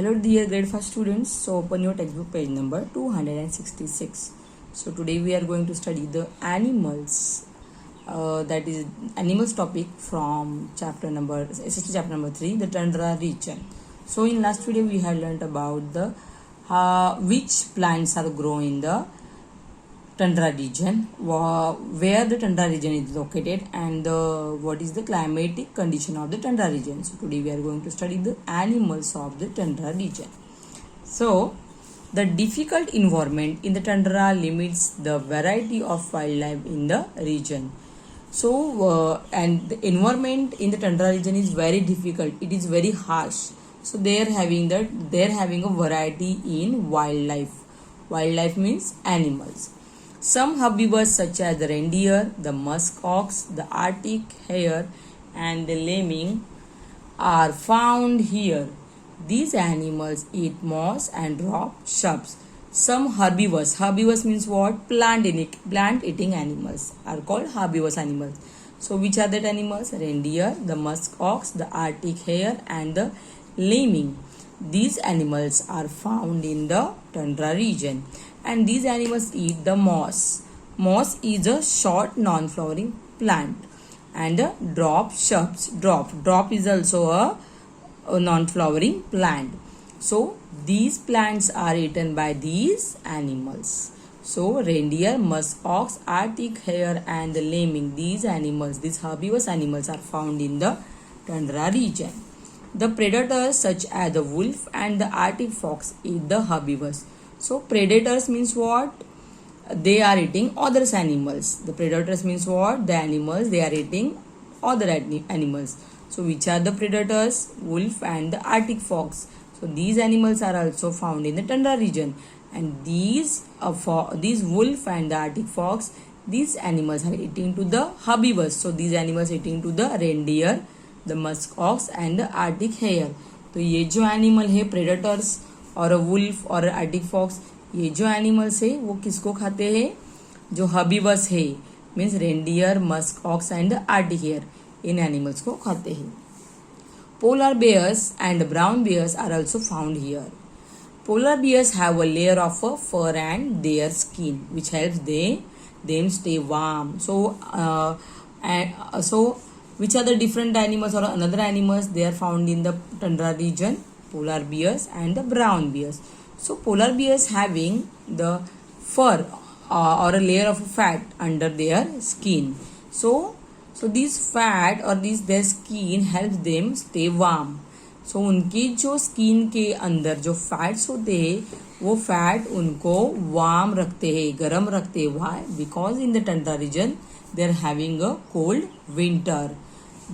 Hello dear grade 1 students, so open your textbook page number 266. So today we are going to study the animals, that is animals topic from chapter number 3, the tundra region. So in last video we had learnt about the which plants are grown in the tundra region, where the tundra region is located, and what is the climatic condition of the tundra region. So today we are going to study the animals of the tundra region. So the difficult environment in the tundra limits the variety of wildlife in the region. So and the environment in the tundra region is very difficult, it is very harsh. So they are having a variety in wildlife means animals. Some herbivores such as the reindeer, the musk ox, the Arctic hare and the lemming are found here. These animals eat moss and drop shrubs. Some herbivores means what? Plant eating animals are called herbivorous animals. So which are that animals? Reindeer, the musk ox, the Arctic hare and the lemming. These animals are found in the tundra region, and these animals eat the moss. Moss is a short non-flowering plant, and drop shrubs. Drop is also a non-flowering plant. So these plants are eaten by these animals. So reindeer, musk ox, Arctic hare and the lemming, these herbivorous animals are found in the tundra region. The predators such as the wolf and the Arctic fox eat the herbivores. So predators means what? They are eating other animals. The predators means what? The animals they are eating other animals. So which are the predators? Wolf and the Arctic fox. So these animals are also found in the tundra region, and these wolf and the Arctic fox, these animals are eating to the herbivores. So these animals eating to the reindeer, the musk ox and the Arctic hare. तो ये जो animal है predators और wolf और Arctic fox, ये जो animals है वो किसको खाते हैं? जो हर्बिवर्स है, means reindeer, musk ox and arctic hare, इन एनिमल्स को खाते हैं. Polar bears and brown bears are also found here. Polar bears have a layer of fur and their skin which helps them stay warm. So which are the different animals or another animals they are found in the tundra region? Polar bears and the brown bears. So polar bears having the fur or a layer of fat under their skin. So this fat or their skin helps them stay warm. So उनकी जो skin के अंदर जो fats होते हैं वो fat उनको warm रखते हैं, गर्म रखते हैं. Why? Because in the tundra region they are having a cold winter.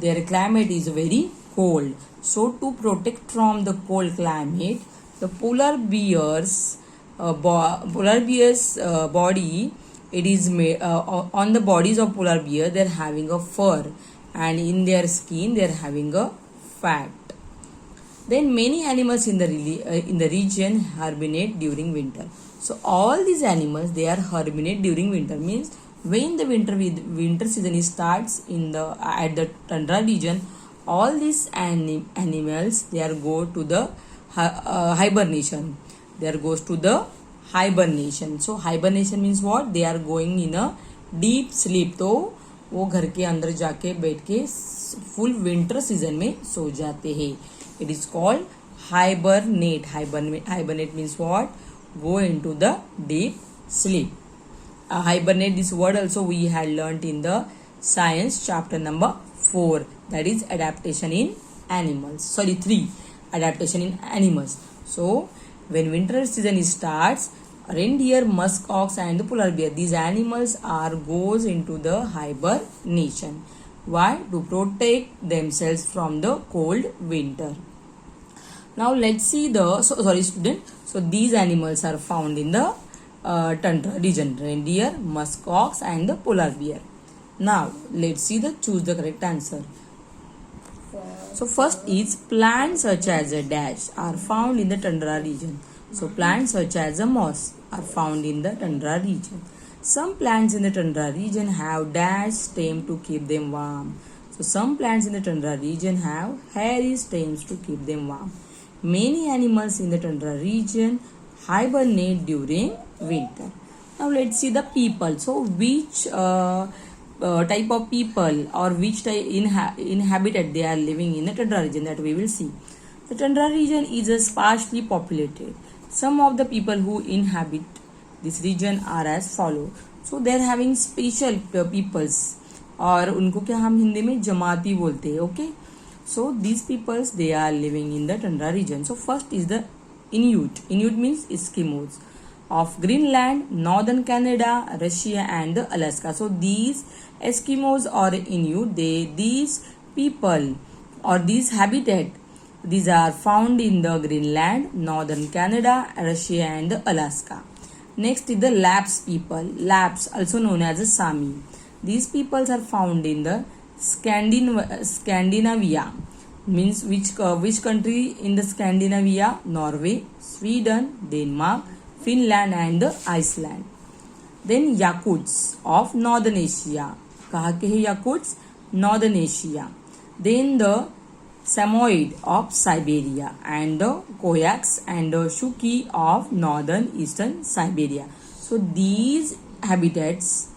Their climate is very cold. So to protect from the cold climate, the polar bears body, it is made on the bodies of polar bear they are having a fur, and in their skin they are having a fat. Then many animals in the region hibernate during winter. So all these animals they are hibernate during winter, means when the winter season starts at the tundra region, all these animals they are go to the hibernation. They are goes to the hibernation. So hibernation means what? They are going in a deep sleep. तो वो घर के अंदर जाके बैठ के full winter season में सो जाते हैं. It is called hibernate. Hibernate means what? Go into the deep sleep. Hibernate, this word also we had learnt in the science chapter number 4, that is adaptation in animals. 3, adaptation in animals. So when winter season starts, reindeer, musk ox and the polar bear, these animals goes into the hibernation. Why? To protect themselves from the cold winter. Now let's see so these animals are found in the tundra region: reindeer, musk ox and the polar bear. Now let's see choose the correct answer. So first is plants such as a dash are found in the tundra region. So plants such as a moss are found in the tundra region. Some plants in the tundra region have dash stem to keep them warm. So some plants in the tundra region have hairy stems to keep them warm. Many animals in the tundra region hibernate during winter. Now let's see the people. So which type of people or which type inhabitat they are living in the tundra region, that we will see. The tundra region is sparsely populated. Some of the people who inhabit this region are as follow. So they are having special peoples, और उनको क्या हम हिंदी में जमाती बोलते हैं. Okay, so these peoples they are living in the tundra region. So first is the Inuit. Inuit means Eskimos of Greenland, northern Canada, Russia and Alaska. So these Eskimos or Inuit, these people or these habitat, these are found in the Greenland, northern Canada, Russia and Alaska. Next is the Lapps people. Lapps, also known as a Sami. These peoples are found in the Scandinavia. Means which country in the Scandinavia? Norway, Sweden, Denmark, Finland and Iceland. Then Yakuts of Northern Asia. कहाँ के हैं Yakuts? Northern Asia. Then the Samoyed of Siberia and the Koyaks and the Shuki of northern eastern Siberia. So these habitats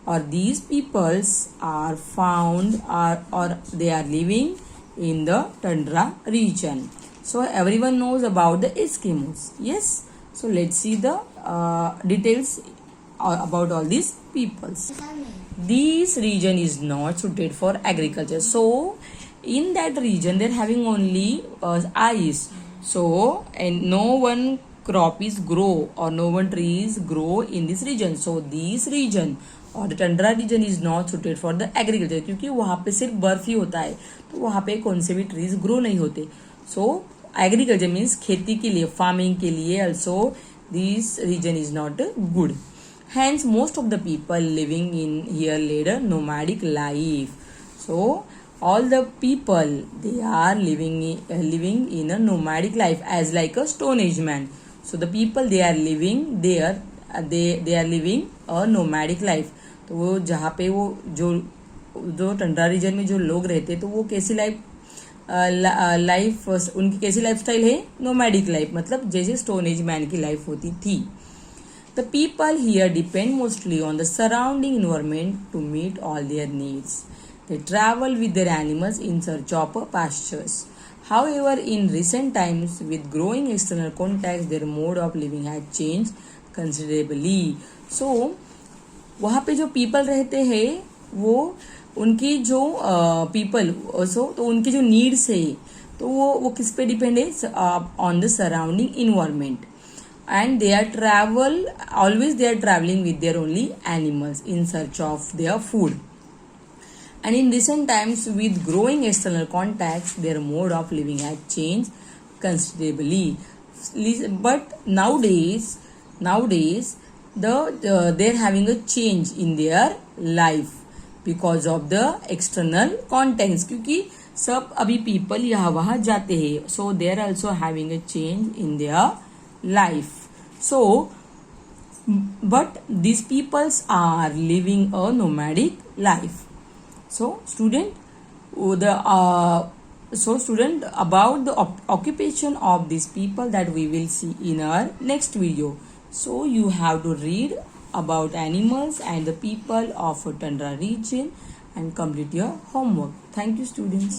or these peoples are found or they are living in the tundra region. So everyone knows about the Eskimos. Yes. So let's see the details about all these peoples. This region is not suited for agriculture. So in that region they're having only ice. So and no one crop is grow or no one trees grow in this region. So this region और the tundra region is not suited for the agriculture, क्योंकि वहाँ पे सिर्फ बर्फ ही होता है, तो वहाँ पे कौन से भी ट्रीज ग्रो नहीं होते. सो एग्रीकल्चर मीन्स खेती के लिए, फार्मिंग के लिए also this region is not good. Hence, most of the people living in here led a nomadic life. So, all the people they are living in a nomadic life as like a Stone Age man. So, the people they are living there, they are living a nomadic life. तो वो जहाँ पे वो जो Tundra reason में जो लोग रहते तो वो कैसी लाइफ उनकी कैसी लाइफ स्टाइल है? नोमैडिक लाइफ, मतलब जैसे स्टोन एज मैन की लाइफ होती थी. The people here depend mostly on the surrounding environment to meet all their needs. They travel with their animals in search of pastures. However, in recent times, with growing external contacts, their mode of living has changed considerably. So, वहाँ पे जो people रहते हैं वो उनकी जो people तो उनकी जो needs है तो वो किस पे डिपेंड है? On the surrounding environment. And they are traveling with their only animals in search of their food. And in recent times, with growing external contacts, their mode of living has changed considerably. But nowadays they're having a change in their life because of the external contacts, क्योंकि सब अभी people यहाँ वहाँ जाते हैं, so they are also having a change in their life. So, but these peoples are living a nomadic life. So, student, about the occupation of these people that we will see in our next video. So, you have to read about animals and the people of a tundra region and complete your homework. Thank you, students.